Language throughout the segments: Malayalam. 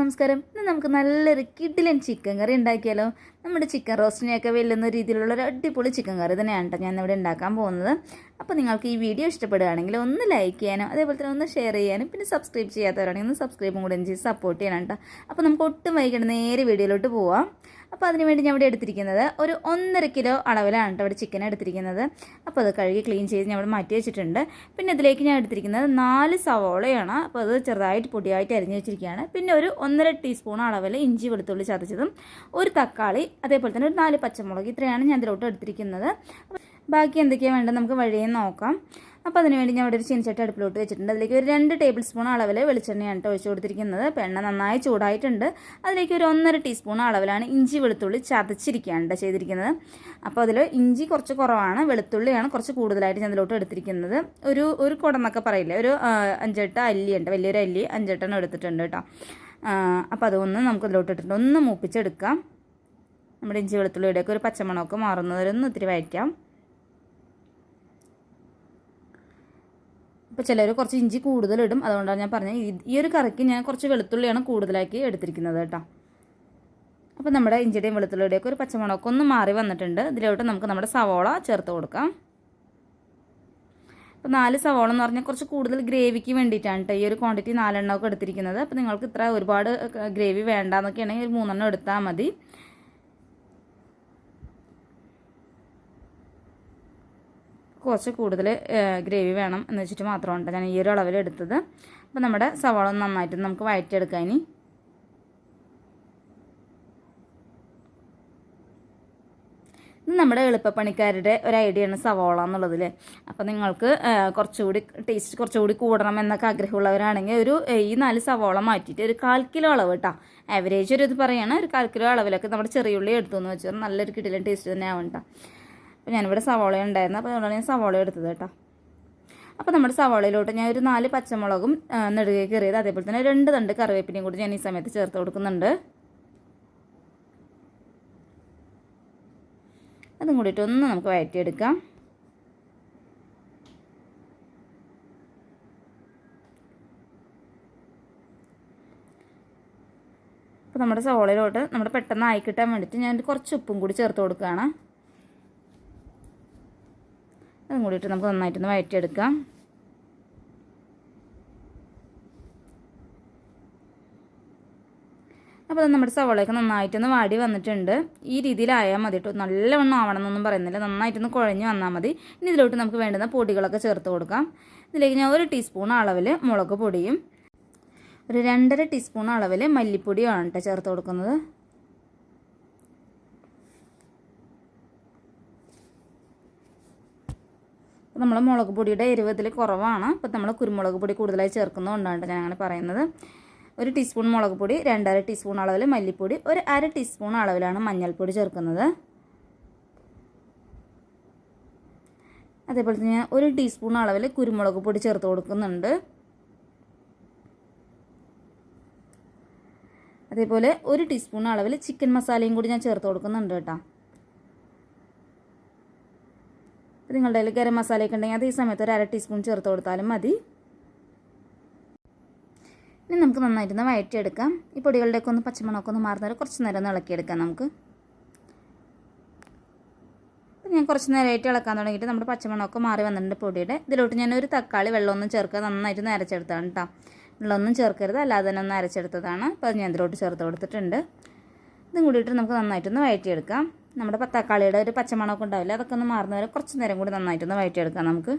നമസ്കാരം. ഇന്ന് നമുക്ക് നല്ലൊരു കിടിലൻ ചിക്കൻ കറി ഉണ്ടാക്കിയാലോ. നമ്മുടെ ചിക്കൻ റോസ്റ്റിനെയൊക്കെ വെല്ലുന്ന രീതിയിലുള്ള ഒരു അടിപൊളി ചിക്കൻ കറി തന്നെയാണ് കേട്ടോ ഞാൻ ഇവിടെ ഉണ്ടാക്കാൻ പോകുന്നത്. അപ്പോൾ നിങ്ങൾക്ക് ഈ വീഡിയോ ഇഷ്ടപ്പെടുകയാണെങ്കിൽ ഒന്ന് ലൈക്ക് ചെയ്യാനും അതേപോലെ തന്നെ ഒന്ന് ഷെയർ ചെയ്യാനും പിന്നെ സബ്സ്ക്രൈബ് ചെയ്യാത്തവരാണെങ്കിൽ ഒന്ന് സബ്സ്ക്രൈബും കൂടെ ചെയ്ത് സപ്പോർട്ട് ചെയ്യണം കേട്ടോ. അപ്പോൾ നമുക്ക് ഒട്ടും വൈകിട്ട് നേരെ വീഡിയോയിലോട്ട് പോവാം. അപ്പോൾ അതിനുവേണ്ടി ഞാൻ ഇവിടെ എടുത്തിരിക്കുന്നത് ഒരു 1.5 കിലോ അളവിലാണ് കേട്ടോ ഇവിടെ ചിക്കൻ എടുത്തിരിക്കുന്നത്. അപ്പോൾ അത് കഴുകി ക്ലീൻ ചെയ്ത് ഞാൻ ഇവിടെ മാറ്റി വെച്ചിട്ടുണ്ട്. പിന്നെ ഇതിലേക്ക് ഞാൻ എടുത്തിരിക്കുന്നത് 4 സവോളയാണ്. അപ്പോൾ അത് ചെറുതായിട്ട് പൊടിയായിട്ട് അരിഞ്ഞ് വെച്ചിരിക്കുകയാണ്. പിന്നെ ഒരു 1.5 ടീസ്പൂൺ അളവിൽ ഇഞ്ചി വെളുത്തുള്ളി ചതച്ചതും ഒരു തക്കാളി അതേപോലെ തന്നെ ഒരു 4 പച്ചമുളക് ഇത്രയാണ് ഞാൻ ഇതിലോട്ട് എടുത്തിരിക്കുന്നത്. ബാക്കി എന്തൊക്കെയാണ് വേണ്ടത് നമുക്ക് വഴിയെ നോക്കാം. അപ്പോൾ അതിനുവേണ്ടി ഞാൻ ഇവിടെ ഒരു ചീനച്ചട്ടി അടുപ്പിലോട്ട് വെച്ചിട്ടുണ്ട്. അതിലേക്ക് ഒരു 2 ടേബിൾ സ്പൂൺ അളവിൽ വെളിച്ചെണ്ണയാണ് ഒഴിച്ചു കൊടുത്തിരിക്കുന്നത്. എണ്ണ നന്നായി ചൂടായിട്ടുണ്ട്. അതിലേക്ക് ഒരു 1.5 ടീസ്പൂൺ അളവിലാണ് ഇഞ്ചി വെളുത്തുള്ളി ചതച്ചിരിക്കുകയാണ് ചെയ്തിരിക്കുന്നത്. അപ്പോൾ അതിൽ ഇഞ്ചി കുറച്ച് കുറവാണ്, വെളുത്തുള്ളിയാണ് കുറച്ച് കൂടുതലായിട്ട് ഞാൻ ഇതിലോട്ട് എടുത്തിരിക്കുന്നത്. ഒരു കുടന്നൊക്കെ പറയില്ലേ, ഒരു 5-8 അല്ലിയുണ്ട്, വലിയൊരു അല്ലി 5-8 എടുത്തിട്ടുണ്ട് കേട്ടോ. അപ്പോൾ അതൊന്ന് നമുക്ക് ഇതിലോട്ട് ഇട്ടിട്ട് ഒന്ന് മൂപ്പിച്ചെടുക്കാം. നമ്മുടെ ഇഞ്ചി വെളുത്തുള്ളിയുടെയൊക്കെ ഒരു പച്ചമണമൊക്കെ മാറുന്നവരൊന്ന് ഒത്തിരി വഴറ്റാം. ഇപ്പോൾ ചിലർ കുറച്ച് ഇഞ്ചി കൂടുതലിടും, അതുകൊണ്ടാണ് ഞാൻ പറഞ്ഞത് ഈ ഒരു കറിക്ക് ഞാൻ കുറച്ച് വെളുത്തുള്ളിയാണ് കൂടുതലാക്കി എടുത്തിരിക്കുന്നത് കേട്ടോ. അപ്പോൾ നമ്മുടെ ഇഞ്ചിയുടെയും വെളുത്തുള്ളിയുടെയൊക്കെ ഒരു പച്ചമുളകൊക്കെ ഒന്ന് മാറി വന്നിട്ടുണ്ട്. ഇതിലോട്ട് നമുക്ക് നമ്മുടെ സവോള ചേർത്ത് കൊടുക്കാം. അപ്പോൾ 4 സവോള എന്ന് പറഞ്ഞാൽ കുറച്ച് കൂടുതൽ ഗ്രേവിക്ക് വേണ്ടിയിട്ടാണ് കേട്ടോ ഈ ഒരു ക്വാണ്ടിറ്റി 4 എണ്ണമൊക്കെ എടുത്തിരിക്കുന്നത്. അപ്പോൾ നിങ്ങൾക്ക് ഇത്ര ഒരുപാട് ഗ്രേവി വേണ്ടാന്നൊക്കെയാണെങ്കിൽ ഒരു 3 എണ്ണം എടുത്താൽ മതി. കുറച്ച് കൂടുതൽ ഗ്രേവി വേണം എന്ന് വെച്ചിട്ട് മാത്രമാണ് ഞാൻ ഈ ഒരു അളവിൽ എടുത്തത്. അപ്പോൾ നമ്മുടെ സവാള നന്നായിട്ട് നമുക്ക് വഴറ്റിയെടുക്കാം. ഇനി ഇത് നമ്മുടെ എളുപ്പപ്പണിക്കാരുടെ ഒരു ഐഡിയ ആണ് സവാള എന്നുള്ളതിൽ. അപ്പോൾ നിങ്ങൾക്ക് കുറച്ചുകൂടി കൂടണം എന്നൊക്കെ ആഗ്രഹമുള്ളവരാണെങ്കിൽ ഈ 4 സവാള മാറ്റിയിട്ട് ഒരു 1/4 കിലോ അളവ് കേട്ടോ, ആവറേജ് ഒരു ഇത് പറയുകയാണ്, ഒരു 1/4 കിലോ അളവിലൊക്കെ നമ്മുടെ ചെറിയുള്ളി എടുത്തുവെന്ന് വെച്ചാൽ നല്ലൊരു കിടിലൻ ടേസ്റ്റ് തന്നെ ആവും കേട്ടോ. അപ്പോൾ ഞാനിവിടെ സവാള ഉണ്ടായിരുന്നു, അപ്പോൾ അതുകൊണ്ടാണ് ഞാൻ സവാള എടുത്തത് കേട്ടോ. അപ്പോൾ നമ്മുടെ സവാളയിലോട്ട് ഞാൻ ഒരു 4 പച്ചമുളകും നെടുകെ കയറിയത് അതേപോലെ തന്നെ 2 തണ്ട് കറിവേപ്പിനയും കൂടി ഞാൻ ഈ സമയത്ത് ചേർത്ത് കൊടുക്കുന്നുണ്ട്. അതും കൂടിയിട്ട് ഒന്ന് നമുക്ക് വഴറ്റിയെടുക്കാം. അപ്പോൾ നമ്മുടെ സവാളയിലോട്ട് നമ്മുടെ പെട്ടെന്ന് ആയി കിട്ടാൻ വേണ്ടിയിട്ട് ഞാൻ കുറച്ച് ഉപ്പും കൂടി ചേർത്ത് കൊടുക്കുകയാണ്. അതും കൂടിയിട്ട് നമുക്ക് നന്നായിട്ടൊന്ന് വഴറ്റിയെടുക്കാം. അപ്പോൾ നമ്മുടെ സവാളയൊക്കെ നന്നായിട്ടൊന്ന് വാടി വന്നിട്ടുണ്ട്. ഈ രീതിയിലായാൽ മതി കേട്ടോ, നല്ലവണ്ണം ആവണമെന്നൊന്നും പറയുന്നില്ല, നന്നായിട്ടൊന്ന് കുഴഞ്ഞ് വന്നാൽ മതി. ഇനി ഇതിലോട്ട് നമുക്ക് വേണ്ടുന്ന പൊടികളൊക്കെ ചേർത്ത് കൊടുക്കാം. ഇതിലേക്ക് ഞാൻ 1 ടീസ്പൂൺ അളവിൽ മുളക് പൊടിയും ഒരു 2.5 ടീസ്പൂൺ അളവിൽ മല്ലിപ്പൊടിയുമാണ് കേട്ടോ ചേർത്ത് കൊടുക്കുന്നത്. നമ്മൾ മുളക് പൊടിയുടെ എരിവ് ഇതിൽ കുറവാണ്, അപ്പോൾ നമ്മൾ കുരുമുളക് പൊടി കൂടുതലായി ചേർക്കുന്നതുകൊണ്ടാണ് ഞാൻ അങ്ങനെ പറയുന്നത്. 1 ടീസ്പൂൺ മുളക് പൊടി, 2.5 ടീസ്പൂൺ അളവിൽ മല്ലിപ്പൊടി, ഒരു 1/2 ടീസ്പൂൺ അളവിലാണ് മഞ്ഞൾപ്പൊടി ചേർക്കുന്നത്. അതേപോലെ തന്നെ 1 ടീസ്പൂൺ അളവിൽ കുരുമുളക് പൊടി ചേർത്ത് കൊടുക്കുന്നുണ്ട്. അതേപോലെ 1 ടീസ്പൂൺ അളവിൽ ചിക്കൻ മസാലയും കൂടി ഞാൻ ചേർത്ത് കൊടുക്കുന്നുണ്ട് കേട്ടോ. നിങ്ങളുടെ കയ്യിൽ ഗരം മസാലയൊക്കെ ഉണ്ടെങ്കിൽ അത് ഈ സമയത്ത് ഒരു 1/2 ടീസ്പൂൺ ചേർത്ത് കൊടുത്താലും മതി. ഇനി നമുക്ക് നന്നായിട്ടൊന്ന് വഴറ്റിയെടുക്കാം. ഈ പൊടികളുടെയൊക്കെ ഒന്ന് പച്ചമണമൊക്കെ ഒന്ന് മാറുന്നവരെ കുറച്ച് നേരം ഒന്ന് ഇളക്കിയെടുക്കാം നമുക്ക്. അപ്പോൾ ഞാൻ കുറച്ച് നേരമായിട്ട് ഇളക്കാൻ തുടങ്ങിയിട്ട് നമ്മുടെ പച്ചമണമൊക്കെ മാറി വന്നിട്ടുണ്ട് പൊടിയുടെ. ഇതിലോട്ട് ഞാൻ ഒരു തക്കാളി വെള്ളമൊന്നും ചേർക്കുക നന്നായിട്ടൊന്ന് അരച്ചെടുത്താണ് കേട്ടോ. വെള്ളമൊന്നും ചേർക്കരുത്, അല്ലാതെ തന്നെ ഒന്ന് അരച്ചെടുത്തതാണ്. അപ്പോൾ അത് ഞാൻ ഇതിലോട്ട് ചേർത്ത് കൊടുത്തിട്ടുണ്ട്. ഇതും കൂടിയിട്ട് നമുക്ക് നന്നായിട്ടൊന്ന് വഴറ്റിയെടുക്കാം. നമ്മുടെ തക്കാളിയുടെ ഒരു പച്ചമണമൊക്കെ ഉണ്ടാവില്ല, അതൊക്കെ ഒന്ന് മാറുന്നവരെ കുറച്ച് നേരം കൂടി നന്നായിട്ടൊന്ന് വഴറ്റിയെടുക്കാം നമുക്ക്.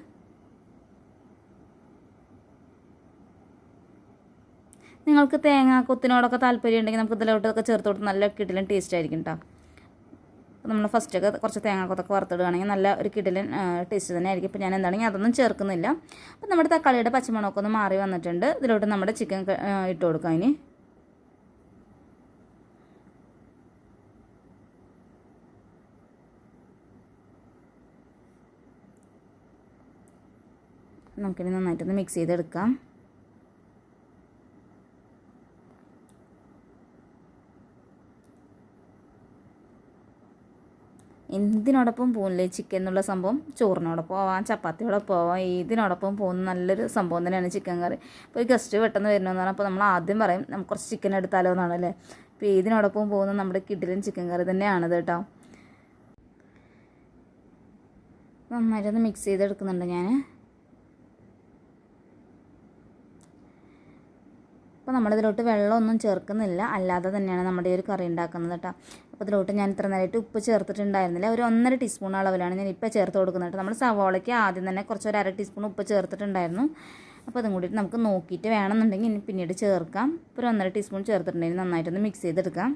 നിങ്ങൾക്ക് തേങ്ങാക്കൊത്തിനോടൊക്കെ താല്പര്യം ഉണ്ടെങ്കിൽ നമുക്ക് ഇതിലോട്ടൊക്കെ ചേർത്ത് കൊടുത്ത് നല്ല കിടിലൻ ടേസ്റ്റ് ആയിരിക്കും കേട്ടോ. അപ്പോൾ നമ്മൾ ഫസ്റ്റൊക്കെ കുറച്ച് തേങ്ങാക്കൊത്തൊക്കെ വറുത്തിടുകയാണെങ്കിൽ നല്ല ഒരു കിടിലൻ ടേസ്റ്റ് തന്നെ ആയിരിക്കും. ഇപ്പോൾ ഞാൻ എന്താണെങ്കിൽ അതൊന്നും ചേർക്കുന്നില്ല. അപ്പോൾ നമ്മുടെ തക്കാളിയുടെ പച്ചമണമൊക്കെ ഒന്ന് മാറി വന്നിട്ടുണ്ട്. ഇതിലോട്ട് നമ്മുടെ ചിക്കൻ ഇട്ട് കൊടുക്കാം. ഇനി നമുക്കിനി നന്നായിട്ടൊന്ന് മിക്സ് ചെയ്തെടുക്കാം. എന്തിനോടൊപ്പം പോകില്ലേ ചിക്കൻ എന്നുള്ള സംഭവം. ചോറിനോടൊപ്പം ആവാം, ചപ്പാത്തിയോടൊപ്പം ആവാം, ഏതിനോടൊപ്പം പോകുന്ന നല്ലൊരു സംഭവം തന്നെയാണ് ചിക്കൻ കറി. ഇപ്പോൾ ഒരു ഗസ്റ്റ് പെട്ടെന്ന് വരുന്നതെന്ന് പറഞ്ഞാൽ അപ്പോൾ നമ്മൾ ആദ്യം പറയും നമുക്ക് കുറച്ച് ചിക്കൻ എടുത്താലോ എന്നാണല്ലേ. അപ്പോൾ ഏതിനോടൊപ്പം പോകുന്ന നമ്മുടെ കിടിലൻ ചിക്കൻ കറി തന്നെയാണത് കേട്ടോ. നന്നായിട്ടൊന്ന് മിക്സ് ചെയ്തെടുക്കുന്നുണ്ട് ഞാൻ. അപ്പോൾ നമ്മളിതിലോട്ട് വെള്ളമൊന്നും ചേർക്കുന്നില്ല, അല്ലാതെ തന്നെയാണ് നമ്മുടെ ഒരു കറി ഉണ്ടാക്കുന്നത് കേട്ടോ. അപ്പോൾ ഇതിലോട്ട് ഞാൻ ഇത്ര നേരമായിട്ട് ഉപ്പ് ചേർത്തിട്ടുണ്ടായിരുന്നില്ല. ഒരു 1.5 ടീസ്പൂൺ അളവിലാണ് ഞാൻ ഇപ്പോൾ ചേർത്ത് കൊടുക്കുന്നത് കേട്ടോ. നമ്മൾ സവാളയ്ക്ക് ആദ്യം തന്നെ കുറച്ച് ഒരു 1/2 ടീസ്പൂൺ ഉപ്പ് ചേർത്തിട്ടുണ്ടായിരുന്നു. അപ്പോൾ അതും കൂടിയിട്ട് നമുക്ക് നോക്കിയിട്ട് വേണമെന്നുണ്ടെങ്കിൽ ഇനി പിന്നീട് ചേർക്കാം. ഇപ്പോൾ ഒരു 1.5 ടീസ്പൂൺ ചേർത്തിട്ടുണ്ടെങ്കിൽ നന്നായിട്ടൊന്ന് മിക്സ് ചെയ്തെടുക്കാം.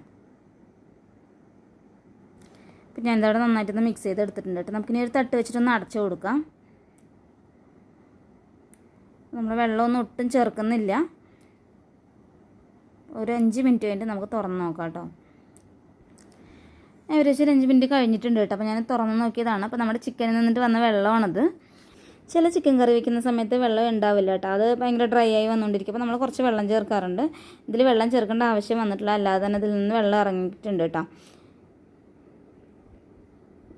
പിന്നെ ഞാൻ ഇതവിടെ നന്നായിട്ടൊന്ന് മിക്സ് ചെയ്തെടുത്തിട്ടുണ്ട് കേട്ടോ. നമുക്കിനി ഒരു തട്ട് വെച്ചിട്ടൊന്ന് അടച്ചു കൊടുക്കാം. നമ്മൾ വെള്ളമൊന്നും ഒട്ടും ചേർക്കുന്നില്ല. ഒരു 5 മിനിറ്റ് കഴിഞ്ഞിട്ട് നമുക്ക് തുറന്ന് നോക്കാം കേട്ടോ. ഏകദേശം ഒരു 5 മിനിറ്റ് കഴിഞ്ഞിട്ടുണ്ട് കേട്ടോ. അപ്പോൾ ഞാൻ തുറന്ന് നോക്കിയതാണ്. അപ്പോൾ നമ്മുടെ ചിക്കനിൽ നിന്നിട്ട് വന്ന വെള്ളമാണത്. ചില ചിക്കൻ കറി വയ്ക്കുന്ന സമയത്ത് വെള്ളം ഉണ്ടാവില്ല കേട്ടോ, അത് ഭയങ്കര ഡ്രൈ ആയി വന്നുകൊണ്ടിരിക്കും. അപ്പോൾ നമ്മൾ കുറച്ച് വെള്ളം ചേർക്കാറുണ്ട്. ഇതിൽ വെള്ളം ചേർക്കേണ്ട ആവശ്യം വന്നിട്ടില്ല, അല്ലാതെ തന്നെ ഇതിൽ നിന്ന് വെള്ളം ഇറങ്ങിയിട്ടുണ്ട് കേട്ടോ.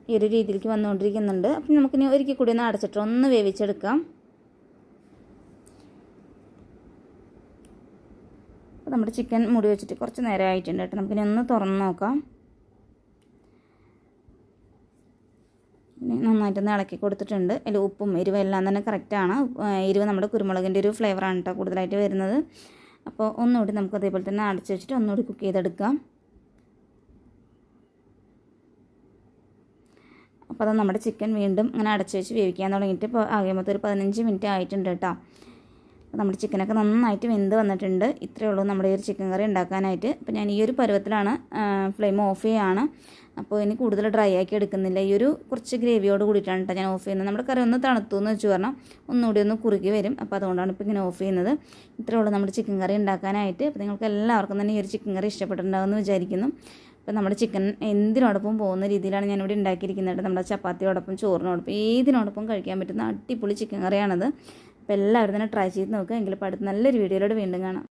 ഈ ഒരു രീതിയിലേക്ക് വന്നുകൊണ്ടിരിക്കുന്നുണ്ട്. അപ്പം നമുക്കിനി ഒരിക്കൽ കൂടി ഒന്ന് അടച്ചിട്ട് ഒന്ന് വേവിച്ചെടുക്കാം. അപ്പോൾ നമ്മുടെ ചിക്കൻ മൂടി വെച്ചിട്ട് കുറച്ച് നേരം ആയിട്ടുണ്ട് കേട്ടോ. നമുക്കിനി ഒന്ന് തുറന്ന് നോക്കാം. നന്നായിട്ടൊന്ന് ഇളക്കി കൊടുത്തിട്ടുണ്ട്. അതിൽ ഉപ്പും എരിവും എല്ലാം തന്നെ കറക്റ്റാണ്. എരിവ് നമ്മുടെ കുരുമുളകിൻ്റെ ഒരു ഫ്ലേവറാണ് കേട്ടോ കൂടുതലായിട്ട് വരുന്നത്. അപ്പോൾ ഒന്നുകൂടി നമുക്ക് അതേപോലെ തന്നെ അടച്ച് വെച്ചിട്ട് ഒന്നുകൂടി കുക്ക് ചെയ്തെടുക്കാം. അപ്പോൾ അത് നമ്മുടെ ചിക്കൻ വീണ്ടും ഇങ്ങനെ അടച്ച് വെച്ച് വേവിക്കാൻ തുടങ്ങിയിട്ട് ഇപ്പോൾ ആകെ മൊത്തം ഒരു 15 മിനിറ്റ് ആയിട്ടുണ്ട് കേട്ടോ. അപ്പോൾ നമ്മുടെ ചിക്കനൊക്കെ നന്നായിട്ട് വെന്ത് വന്നിട്ടുണ്ട്. ഇത്രയേ ഉള്ളൂ നമ്മുടെ ഈ ഒരു ചിക്കൻ കറി ഉണ്ടാക്കാനായിട്ട്. അപ്പോൾ ഞാൻ ഈ ഒരു പരുവത്തിലാണ് ഫ്ലെയിം ഓഫ് ചെയ്യുകയാണ്. അപ്പോൾ ഇനി കൂടുതൽ ഡ്രൈ ആക്കി എടുക്കുന്നില്ല. ഈ ഒരു കുറച്ച് ഗ്രേവിയോട് കൂടിയിട്ടാണ് കേട്ടോ ഞാൻ ഓഫ് ചെയ്യുന്നത്. നമ്മുടെ കറി ഒന്ന് തണുത്തു എന്ന് വെച്ച് പറഞ്ഞാൽ ഒന്നുകൂടി ഒന്ന് കുറുകി വരും. അപ്പോൾ അതുകൊണ്ടാണ് ഇപ്പോൾ ഇങ്ങനെ ഓഫ് ചെയ്യുന്നത്. ഇത്രയേ ഉള്ളൂ നമ്മുടെ ചിക്കൻ കറി ഉണ്ടാക്കാനായിട്ട്. അപ്പോൾ നിങ്ങൾക്ക് എല്ലാവർക്കും തന്നെ ഈ ഒരു ചിക്കൻ കറി ഇഷ്ടപ്പെട്ടിട്ടുണ്ടാകുമെന്ന് വിചാരിക്കുന്നു. അപ്പോൾ നമ്മുടെ ചിക്കൻ എന്തിനോടൊപ്പം പോകുന്ന രീതിയിലാണ് ഞാനിവിടെ ഉണ്ടാക്കിയിരിക്കുന്നത്. നമ്മുടെ ചപ്പാത്തിയോടൊപ്പം, ചോറിനോടൊപ്പം, ഏതിനോടൊപ്പം കഴിക്കാൻ പറ്റുന്ന അടിപൊളി ചിക്കൻ കറിയാണത്. അപ്പോൾ എല്ലാവരും തന്നെ ട്രൈ ചെയ്ത് നോക്കുക. എങ്കിലും അടുത്ത നല്ലൊരു വീഡിയോയിലൂടെ വീണ്ടും കാണാം.